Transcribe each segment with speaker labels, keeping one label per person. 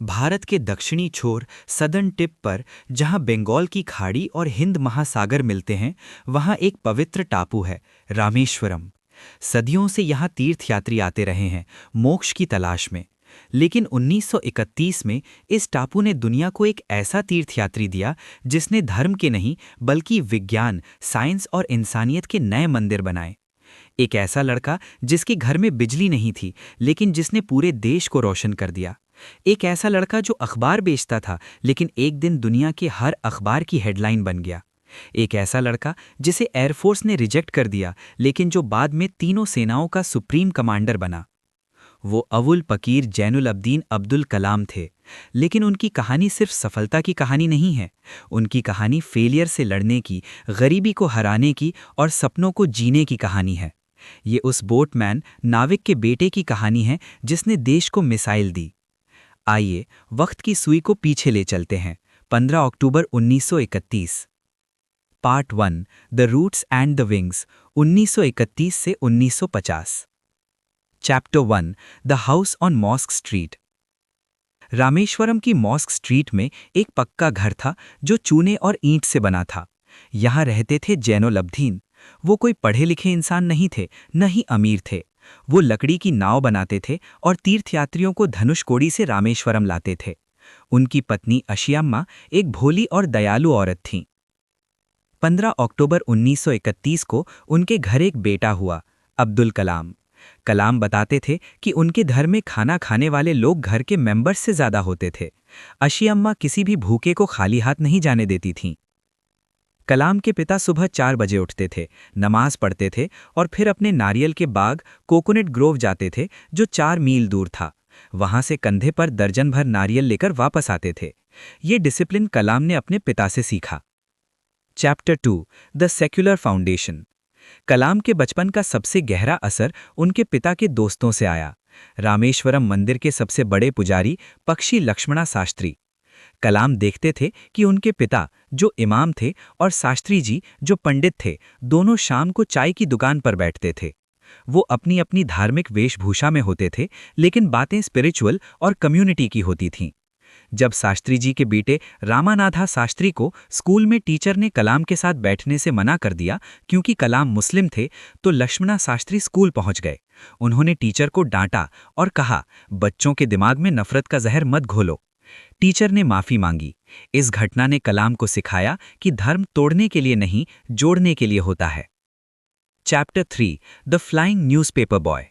Speaker 1: भारत के दक्षिणी छोर सदर्न टिप पर जहां बंगाल की खाड़ी और हिंद महासागर मिलते हैं, वहां एक पवित्र टापू है, रामेश्वरम। सदियों से यहां तीर्थयात्री आते रहे हैं, मोक्ष की तलाश में। लेकिन 1931 में इस टापू ने दुनिया को एक ऐसा तीर्थयात्री दिया जिसने धर्म के नहीं बल्कि विज्ञान, साइंस और इंसानियत के नए मंदिर बनाए। एक ऐसा लड़का जिसके घर में बिजली नहीं थी, लेकिन जिसने पूरे देश को रोशन कर दिया। एक ऐसा लड़का जो अखबार बेचता था, लेकिन एक दिन दुनिया के हर अखबार की हेडलाइन बन गया। एक ऐसा लड़का जिसे एयरफोर्स ने रिजेक्ट कर दिया, लेकिन जो बाद में तीनों सेनाओं का सुप्रीम कमांडर बना। वो अवुल पकीर जैनुल अब्दीन अब्दुल कलाम थे। लेकिन उनकी कहानी सिर्फ सफलता की कहानी नहीं है। उनकी कहानी फेलियर से लड़ने की, गरीबी को हराने की और सपनों को जीने की कहानी है। ये उस बोटमैन, नाविक के बेटे की कहानी है जिसने देश को मिसाइल दी। आइए वक्त की सुई को पीछे ले चलते हैं। 15 October 1931। Part 1, the roots and the wings, 1931 से 1950। Chapter 1, the house on mosque street. Rameswaram की मॉस्क स्ट्रीट में एक पक्का घर था जो चूने और ईंट से बना था। यहाँ रहते थे जैनुल अब्दीन। वो कोई पढ़े लिखे इंसान नहीं थे, न ही अमीर थे। वो लकड़ी की नाव बनाते थे और तीर्थयात्रियों को धनुषकोडी से रामेश्वरम लाते थे। उनकी पत्नी अशियाम्मा एक भोली और दयालु औरत थीं। 15 अक्टूबर 1931 को उनके घर एक बेटा हुआ, अब्दुल कलाम। कलाम बताते थे कि उनके घर में खाना खाने वाले लोग घर के मेंबर्स से ज्यादा होते थे। अशियाम्मा किसी भी भूखे को खाली हाथ नहीं जाने देती थीं। कलाम के पिता सुबह 4 बजे उठते थे, नमाज पढ़ते थे और फिर अपने नारियल के बाग कोकोनट ग्रोव जाते थे, जो 4 मील दूर था। वहां से कंधे पर दर्जन भर नारियल लेकर वापस आते थे। ये डिसिप्लिन कलाम ने अपने पिता से सीखा। Chapter 2, the secular foundation. Kalam के बचपन का सबसे गहरा असर उनके पिता के दोस्तों से आया। रामेश्वरम मंदिर के सबसे बड़े पुजारी पक्षी लक्ष्मणा शास्त्री। कलाम देखते थे कि उनके पिता, जो इमाम थे, और शास्त्री जी, जो पंडित थे, दोनों शाम को चाय की दुकान पर बैठते थे। वो अपनी अपनी धार्मिक वेशभूषा में होते थे, लेकिन बातें स्पिरिचुअल और कम्युनिटी की होती थीं। जब शास्त्री जी के बेटे रामानाथा शास्त्री को स्कूल में टीचर ने कलाम के साथ बैठने से मना कर दिया क्योंकि कलाम मुस्लिम थे, तो लक्ष्मणा शास्त्री स्कूल पहुंच गए। उन्होंने टीचर को डांटा और कहा, बच्चों के दिमाग में नफरत का जहर मत घोलो। टीचर ने माफी मांगी। इस घटना ने कलाम को सिखाया कि धर्म तोड़ने के लिए नहीं, जोड़ने के लिए होता है। Chapter 3, the flying newspaper boy.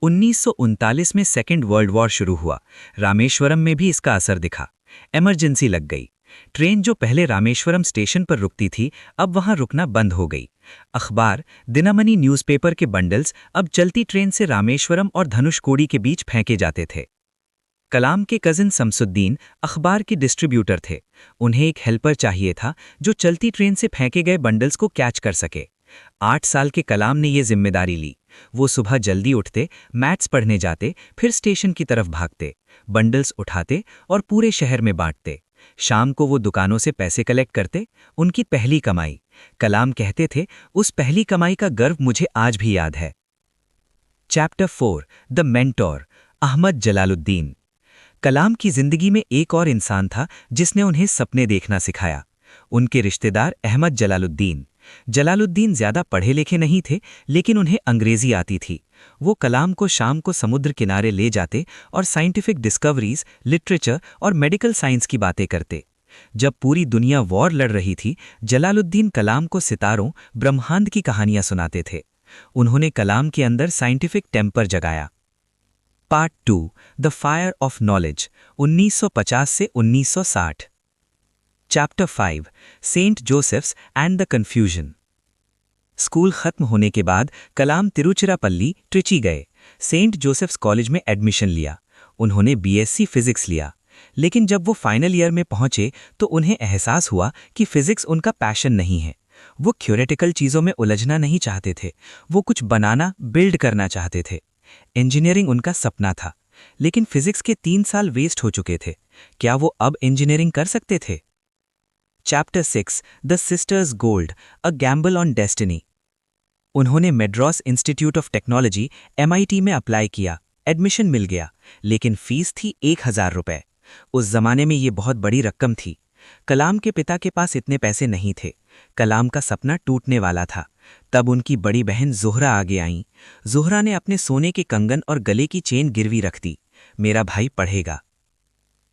Speaker 1: 1939 में सेकेंड वर्ल्ड वॉर शुरू हुआ। रामेश्वरम में भी इसका असर दिखा। इमरजेंसी लग गई। ट्रेन जो पहले रामेश्वरम स्टेशन पर रुकती थी, अब वहां रुकना बंद हो गई। अखबार, दिनमणि न्यूज़पेपर के बंडल्स अब चलती ट्रेन से रामेश्वरम और धनुषकोडी के बीच फेंके जाते थे। कलाम के कजिन शमसुद्दीन अखबार के डिस्ट्रीब्यूटर थे। उन्हें एक हेल्पर चाहिए था जो चलती ट्रेन से फेंके गए बंडल्स को कैच कर सके। 8 साल के कलाम ने यह जिम्मेदारी ली। वो सुबह जल्दी उठते, मैथ्स पढ़ने जाते, फिर स्टेशन की तरफ भागते, बंडल्स उठाते और पूरे शहर में बांटते। शाम को वो दुकानों से पैसे कलेक्ट करते। उनकी पहली कमाई। कलाम कहते थे, उस पहली कमाई का गर्व मुझे आज भी याद है। Chapter 4, the mentor, Ahmed Jalaluddin. Kalam की जिंदगी में एक और इंसान था जिसने उन्हें सपने देखना सिखाया। उनके रिश्तेदार अहमद जलालुद्दीन। जलालुद्दीन ज्यादा पढ़े लिखे नहीं थे, लेकिन उन्हें अंग्रेजी आती थी। वो कलाम को शाम को समुद्र किनारे ले जाते और साइंटिफिक डिस्कवरीज, लिटरेचर और मेडिकल साइंस की बातें करते। जब पूरी दुनिया वॉर लड़ रही थी, जलालुद्दीन कलाम को सितारों, ब्रह्मांड की कहानियां सुनाते थे। उन्होंने कलाम के अंदर साइंटिफिक टेम्पर जगाया। Part 2, the fire of knowledge, 1950 से 1960। Chapter 5, Saint Joseph's and the confusion. School खत्म होने के बाद कलाम तिरुचिरापल्ली, ट्रिची गए। सेंट जोसेफ्स कॉलेज में एडमिशन लिया। उन्होंने बीएससी फिजिक्स लिया। लेकिन जब वो फाइनल ईयर में पहुंचे तो उन्हें एहसास हुआ कि फिजिक्स उनका पैशन नहीं है। वो थ्योरेटिकल चीज़ों में उलझना नहीं चाहते थे, वो कुछ बनाना, बिल्ड करना चाहते थे। इंजीनियरिंग उनका सपना था, लेकिन फिजिक्स के 3 साल वेस्ट हो चुके थे। क्या वो अब इंजीनियरिंग कर सकते थे? Chapter 6, the sisters gold, a gamble on destiny. उन्होंने Madras institute of technology, MIT में अप्लाई किया। एडमिशन मिल गया, लेकिन फीस थी 1,000 रुपए। उस जमाने में ये बहुत बड़ी रकम थी। कलाम के पिता के पास इतने पैसे नहीं थे। कलाम का सपना टूटने वाला था। तब उनकी बड़ी बहन ज़ोहरा आगे आईं। ज़ोहरा ने अपने सोने के कंगन और गले की चेन गिरवी रख दी। मेरा भाई पढ़ेगा।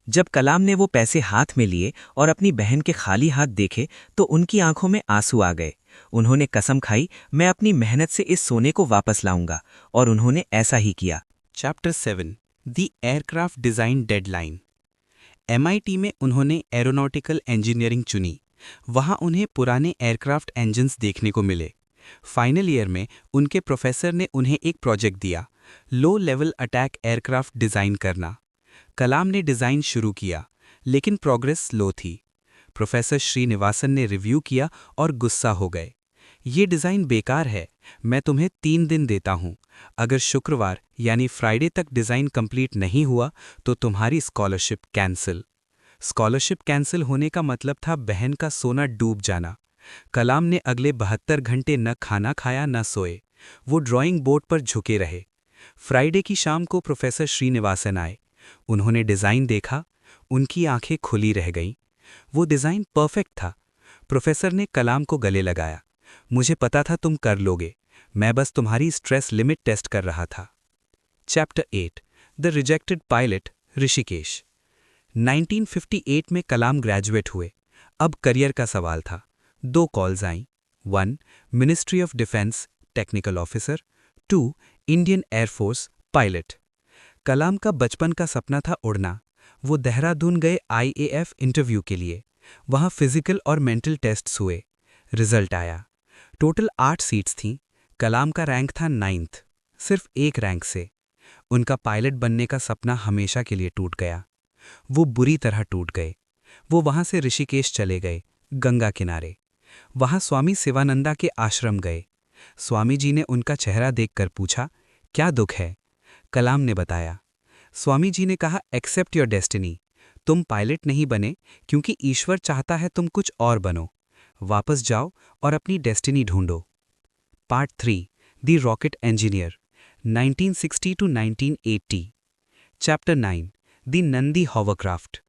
Speaker 1: जब कलाम ने वो पैसे हाथ में लिए और अपनी बहन के खाली हाथ देखे तो उनकी आंखों में आंसू आ गए। उन्होंने कसम खाई, मैं अपनी मेहनत से इस सोने को वापस लाऊंगा, और उन्होंने ऐसा ही किया।
Speaker 2: Chapter 7 the aircraft design deadline. MIT में उन्होंने एरोनॉटिकल इंजीनियरिंग चुनी। वहाँ उन्हें पुराने एयरक्राफ्ट इंजन्स देखने को मिले। फाइनल ईयर में उनके प्रोफेसर ने उन्हें एक प्रोजेक्ट दिया, low level attack aircraft design करना। कलाम ने डिज़ाइन शुरू किया, लेकिन प्रोग्रेस स्लो थी। प्रोफेसर श्रीनिवासन ने रिव्यू किया और गुस्सा हो गए। ये डिज़ाइन बेकार है, मैं तुम्हें 3 दिन देता हूँ। अगर शुक्रवार यानी फ्राइडे तक डिज़ाइन कंप्लीट नहीं हुआ तो तुम्हारी स्कॉलरशिप कैंसिल। स्कॉलरशिप कैंसिल होने का मतलब था बहन का सोना डूब जाना। कलाम ने अगले 72 घंटे न खाना खाया न सोए। वो ड्राइंग बोर्ड पर झुके रहे। फ्राइडे की शाम को प्रोफेसर श्रीनिवासन आए। उन्होंने डिज़ाइन देखा, उनकी आंखें खुली रह गईं। वो डिज़ाइन परफेक्ट था। प्रोफेसर ने कलाम को गले लगाया। मुझे पता था तुम कर लोगे, मैं बस तुम्हारी स्ट्रेस लिमिट टेस्ट कर रहा था। Chapter 8 the rejected pilot, Rishikesh. 1958 में कलाम ग्रेजुएट हुए। अब करियर का सवाल था। 2 कॉल्स आईं। 1 ministry of defence, technical officer. 2 Indian air force, pilot. Kalam का बचपन का सपना था उड़ना। वो देहरादून गए IAF इंटरव्यू के लिए। वहाँ फिजिकल और मेंटल टेस्ट्स हुए। रिजल्ट आया। टोटल 8 सीट्स थीं। कलाम का रैंक था 9th, सिर्फ 1 रैंक से। उनका पायलट बनने का सपना हमेशा के लिए टूट गया। वो बुरी तरह टूट गए। वो वहाँ से ऋषिकेश चले गए, गंगा किनारे। वहाँ स्वामी शिवानंदा के आश्रम गए। स्वामी जी ने उनका चेहरा देखकर पूछा, क्या दुख है? कलाम ने बताया। स्वामी जी ने कहा, एक्सेप्ट योर डेस्टिनी। तुम पायलट नहीं बने क्योंकि ईश्वर चाहता है तुम कुछ और बनो। वापस जाओ और अपनी डेस्टिनी ढूंढो। Part 3 the rocket engineer, 1960 to 1980। Chapter 9 the Nandi hovercraft.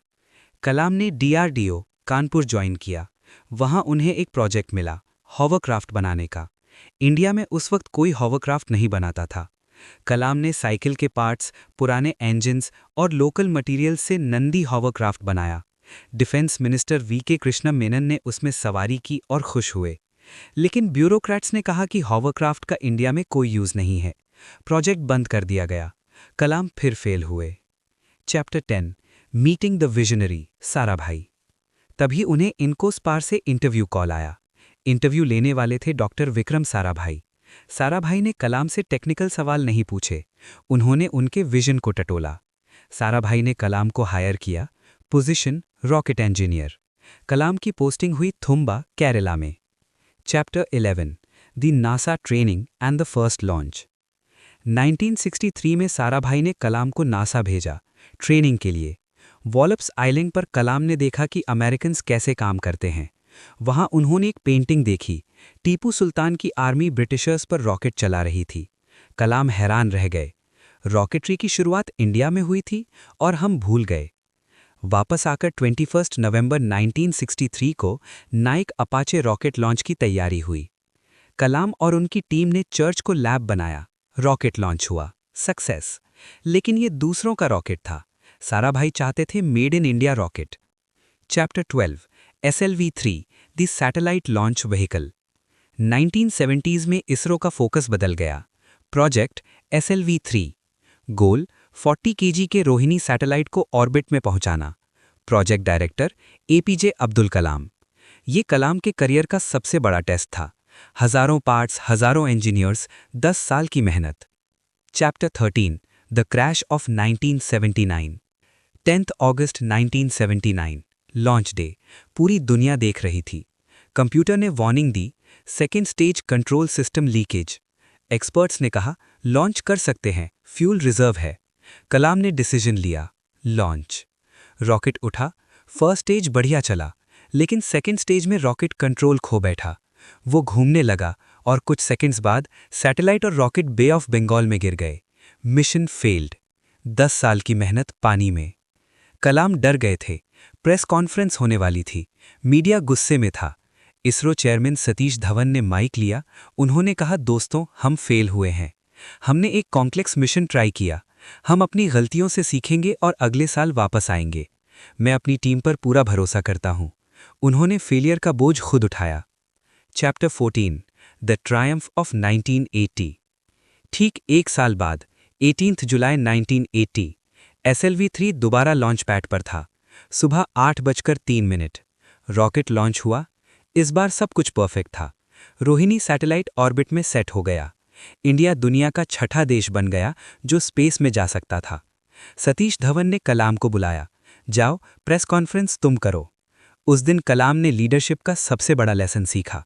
Speaker 2: Kalam ने DRDO कानपुर ज्वाइन किया। वहाँ उन्हें एक प्रोजेक्ट मिला, हॉवरक्राफ्ट बनाने का। इंडिया में उस वक्त कोई हॉवरक्राफ्ट नहीं बनाता था। कलाम ने साइकिल के पार्ट्स, पुराने इंजन्स और लोकल मटेरियल से नंदी हॉवरक्राफ्ट बनाया। Defence minister VK Krishna Menon ने उसमें सवारी की और खुश हुए। लेकिन ब्यूरोक्रेट्स ने कहा कि हॉवरक्राफ्ट का इंडिया में कोई यूज नहीं है। प्रोजेक्ट बंद कर दिया गया। कलाम फिर फेल हुए। Chapter 10 meeting the visionary, Sarabhai. तभी उन्हें इनकोस्पार से इंटरव्यू कॉल आया। इंटरव्यू लेने वाले थे डॉक्टर विक्रम साराभाई। साराभाई ने कलाम से टेक्निकल सवाल नहीं पूछे, उन्होंने उनके विजन को टटोला। साराभाई ने कलाम को हायर किया। Position rocket engineer. कलाम की पोस्टिंग हुई थुम्बा, केरला में। Chapter 11 the NASA training and the first launch. 1963 में साराभाई ने कलाम को नासा भेजा ट्रेनिंग के लिए। वॉलप्स आइलैंड पर कलाम ने देखा कि अमेरिकन्स कैसे काम करते हैं। वहां उन्होंने एक पेंटिंग देखी, टीपू सुल्तान की आर्मी ब्रिटिशर्स पर रॉकेट चला रही थी। कलाम हैरान रह गए। रॉकेटरी की शुरुआत इंडिया में हुई थी और हम भूल गए। वापस आकर 21 नवंबर 1963 को नाइक अपाचे रॉकेट लॉन्च की तैयारी हुई। कलाम और उनकी टीम ने चर्च को लैब बनाया। रॉकेट लॉन्च हुआ, सक्सेस। लेकिन ये दूसरों का रॉकेट था। साराभाई चाहते थे made in India rocket. Chapter 12 SLV-3 the satellite launch vehicle. 1970s में इसरो का फोकस बदल गया। Project SLV-3। गोल 40 kg के रोहिणी सैटेलाइट को ऑर्बिट में पहुंचाना। Project director APJ Abdul Kalam. ये कलाम के करियर का सबसे बड़ा टेस्ट था। हजारों पार्ट्स, हजारों इंजीनियर्स, 10 साल की मेहनत। Chapter 13 the crash of 1979। 10 अगस्त 1979 लॉन्च डे। पूरी दुनिया देख रही थी। कंप्यूटर ने वार्निंग दी, second stage control system leakage. Experts ने कहा लॉन्च कर सकते हैं, फ्यूल रिजर्व है। कलाम ने डिसीजन लिया, लॉन्च। रॉकेट उठा। फर्स्ट स्टेज बढ़िया चला, लेकिन सेकेंड स्टेज में रॉकेट कंट्रोल खो बैठा। वो घूमने लगा और कुछ सेकंड्स बाद सैटेलाइट और रॉकेट बे ऑफ बंगाल में गिर गए। Mission failed. 10 साल की मेहनत पानी में। कलाम डर गए थे। प्रेस कॉन्फ्रेंस होने वाली थी। मीडिया गुस्से में था। इसरो चेयरमैन सतीश धवन ने माइक लिया। उन्होंने कहा, दोस्तों, हम फेल हुए हैं। हमने एक कॉम्प्लेक्स मिशन ट्राई किया। हम अपनी गलतियों से सीखेंगे और अगले साल वापस आएंगे। मैं अपनी टीम पर पूरा भरोसा करता हूं। उन्होंने फेलियर का बोझ खुद उठाया। Chapter 14 the Triumph of 1980। ठीक 1 साल बाद 18 जुलाई 1980 SLV-3 दोबारा लॉन्च पैड पर था। सुबह 8:03। रॉकेट लॉन्च हुआ। इस बार सब कुछ परफेक्ट था। रोहिणी सैटेलाइट ऑर्बिट में सेट हो गया। इंडिया दुनिया का छठा देश बन गया जो स्पेस में जा सकता था। सतीश धवन ने कलाम को बुलाया। जाओ, प्रेस कॉन्फ्रेंस तुम करो। उस दिन कलाम ने लीडरशिप का सबसे बड़ा लेसन सीखा।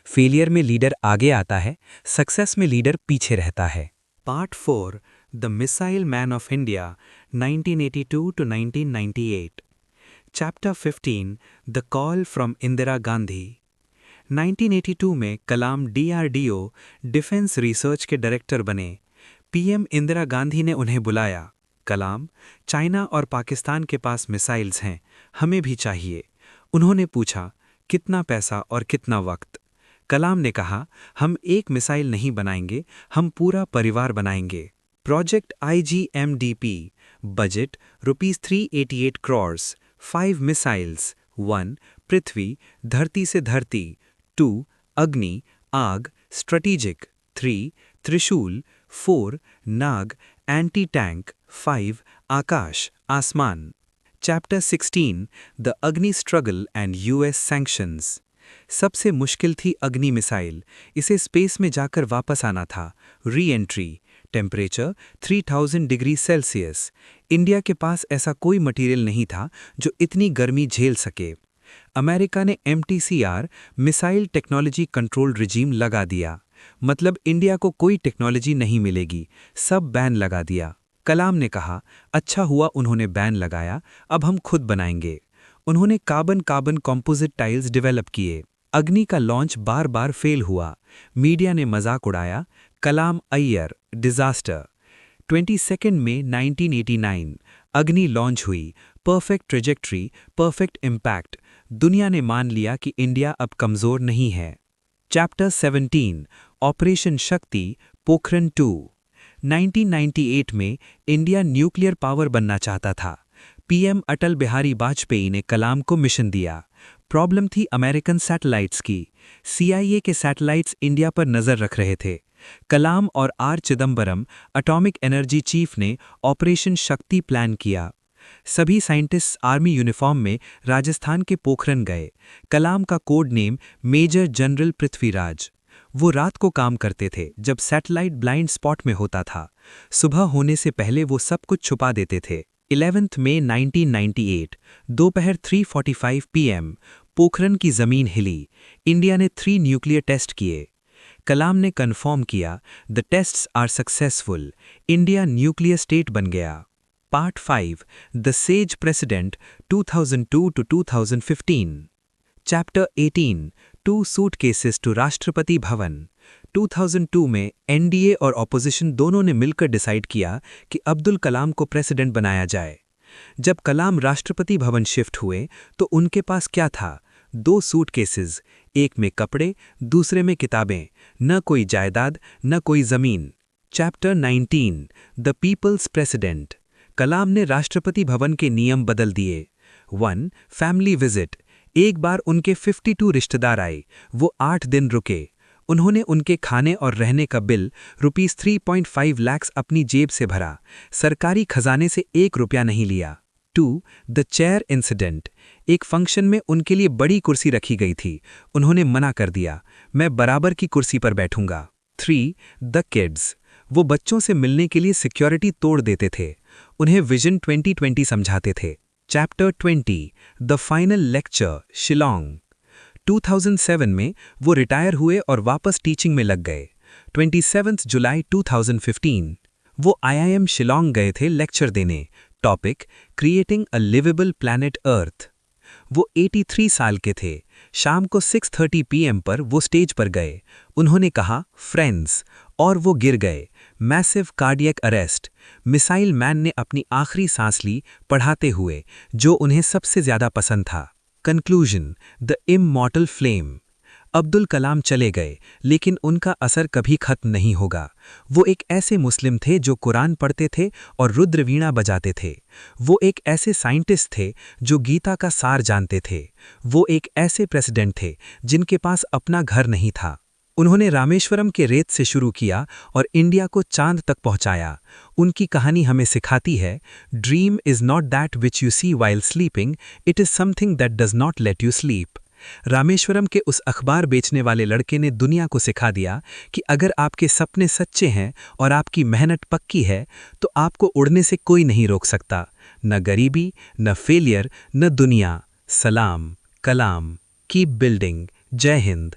Speaker 2: फेलियर में लीडर आगे आता है, सक्सेस में लीडर पीछे रहता है।
Speaker 1: Part 4 the missile man of India 1982 to 1998। Chapter 15 the call from Indira Gandhi. 1982 में कलाम DRDO डिफेंस रिसर्च के डायरेक्टर बने। PM इंदिरा गांधी ने उन्हें बुलाया। कलाम, चाइना और पाकिस्तान के पास मिसाइल्स हैं, हमें भी चाहिए। उन्होंने पूछा, कितना पैसा और कितना वक्त? कलाम ने कहा, हम एक मिसाइल नहीं बनाएंगे, हम पूरा परिवार बनाएंगे। Project IGMDP, budget ₹388 crores, 5 missiles. 1 पृथ्वी, धरती से धरती। 2 अग्नि, आग, स्ट्रेटेजिक। 3 त्रिशूल। 4 नाग, एंटी टैंक। 5 आकाश, आसमान। चैप्टर 16 द अग्नि स्ट्रगल एंड US सैंक्शंस। सबसे मुश्किल थी अग्नि मिसाइल। इसे स्पेस में जाकर वापस आना था। Re entry. Temperature 3000 degree Celsius. India के पास ऐसा कोई मटेरियल नहीं था जो इतनी गर्मी झेल सके। अमेरिका ने MTCR missile technology control regime लगा दिया। मतलब इंडिया को कोई टेक्नोलॉजी नहीं मिलेगी, सब बैन लगा दिया। कलाम ने कहा, अच्छा हुआ उन्होंने बैन लगाया, अब हम खुद बनाएंगे। उन्होंने कार्बन कॉम्पोजिट टाइल्स डेवलप किए। अग्नि का लॉन्च बार बार फेल हुआ। मीडिया ने मजाक उड़ाया। कलाम अय्यर, डिजास्टर। 22 मई 1989 अग्नि लॉन्च हुई। Perfect trajectory, perfect impact. दुनिया ने मान लिया कि इंडिया अब कमजोर नहीं है। चैप्टर 17 ऑपरेशन शक्ति, पोखरण 2। 1998 में इंडिया न्यूक्लियर पावर बनना चाहता था। PM अटल बिहारी वाजपेयी ने कलाम को मिशन दिया। प्रॉब्लम थी अमेरिकन सैटेलाइट्स की। CIA के सैटेलाइट्स इंडिया पर नजर रख रहे थे। कलाम और R Chidambaram, atomic energy chief ने ऑपरेशन शक्ति प्लान किया। सभी साइंटिस्ट्स आर्मी यूनिफॉर्म में राजस्थान के पोखरण गए। कलाम का code name major general Prithviraj. वो रात को काम करते थे जब सैटेलाइट ब्लाइंड स्पॉट में होता था। सुबह होने से पहले वो सब कुछ छुपा देते थे। 11 मई 1998 दोपहर 3:45 PM पोखरण की जमीन हिली। इंडिया ने 3 न्यूक्लियर टेस्ट किए। कलाम ने कन्फर्म किया, the tests are successful, India nuclear state बन गया। Part 5 the sage president 2002 to 2015। चैप्टर 18 2 सूटकेसेस टू राष्ट्रपति भवन। 2002 में NDA और ऑपोजिशन दोनों ने मिलकर डिसाइड किया कि अब्दुल कलाम को प्रेसिडेंट बनाया जाए। जब कलाम राष्ट्रपति भवन शिफ्ट हुए तो उनके पास क्या था? 2 सूटकेसेस, एक में कपड़े, दूसरे में किताबें। न कोई जायदाद, न कोई जमीन। Chapter 19 the people's president. Kalam ने राष्ट्रपति भवन के नियम बदल दिए। 1 फैमिली विजिट। एक बार उनके 52 रिश्तेदार आए। वो 8 दिन रुके। उन्होंने उनके खाने और रहने का बिल ₹3.5 लाख अपनी जेब से भरा। सरकारी खजाने से 1 रुपया नहीं लिया। 2 द चेयर इंसिडेंट। एक फंक्शन में उनके लिए बड़ी कुर्सी रखी गई थी। उन्होंने मना कर दिया, मैं बराबर की कुर्सी पर बैठूंगा। 3 द किड्स। वो बच्चों से मिलने के लिए सिक्योरिटी तोड़ देते थे। उन्हें विजन 2020 समझाते थे। Chapter 20 the final lecture, Shillong. 2007 में वो रिटायर हुए और वापस टीचिंग में लग गए। 27 जुलाई 2015 वो IIM शिलोंग गए थे लेक्चर देने। Topic creating a liveable planet earth. वो 83 साल के थे। शाम को 6:30 PM पर वो स्टेज पर गए। उन्होंने कहा फ्रेंड्स, और वो गिर गए।
Speaker 2: Massive cardiac arrest, missile man ने अपनी आखिरी सांस ली पढ़ाते हुए, जो उन्हें सबसे ज्यादा पसंद था। Conclusion, the immortal flame. Abdul Kalam चले गए, लेकिन उनका असर कभी खत्म नहीं होगा। वो एक ऐसे मुस्लिम थे जो कुरान पढ़ते थे और रुद्रवीणा बजाते थे। वो एक ऐसे साइंटिस्ट थे जो गीता का सार जानते थे। वो एक ऐसे प्रेसिडेंट थे जिनके पास अपना घर नहीं था। उन्होंने रामेश्वरम के रेत से शुरू किया और इंडिया को चांद तक पहुंचाया। उनकी कहानी हमें सिखाती है, dream is not that which you see while sleeping, it is something that does not let you sleep. Rameswaram के उस अखबार बेचने वाले लड़के ने दुनिया को सिखा दिया कि अगर आपके सपने सच्चे हैं और आपकी मेहनत पक्की है, तो आपको उड़ने से कोई नहीं रोक सकता। न गरीबी, न फेलियर, न दुनिया। सलाम, कलाम, कीप बिल्डिंग। जय हिंद।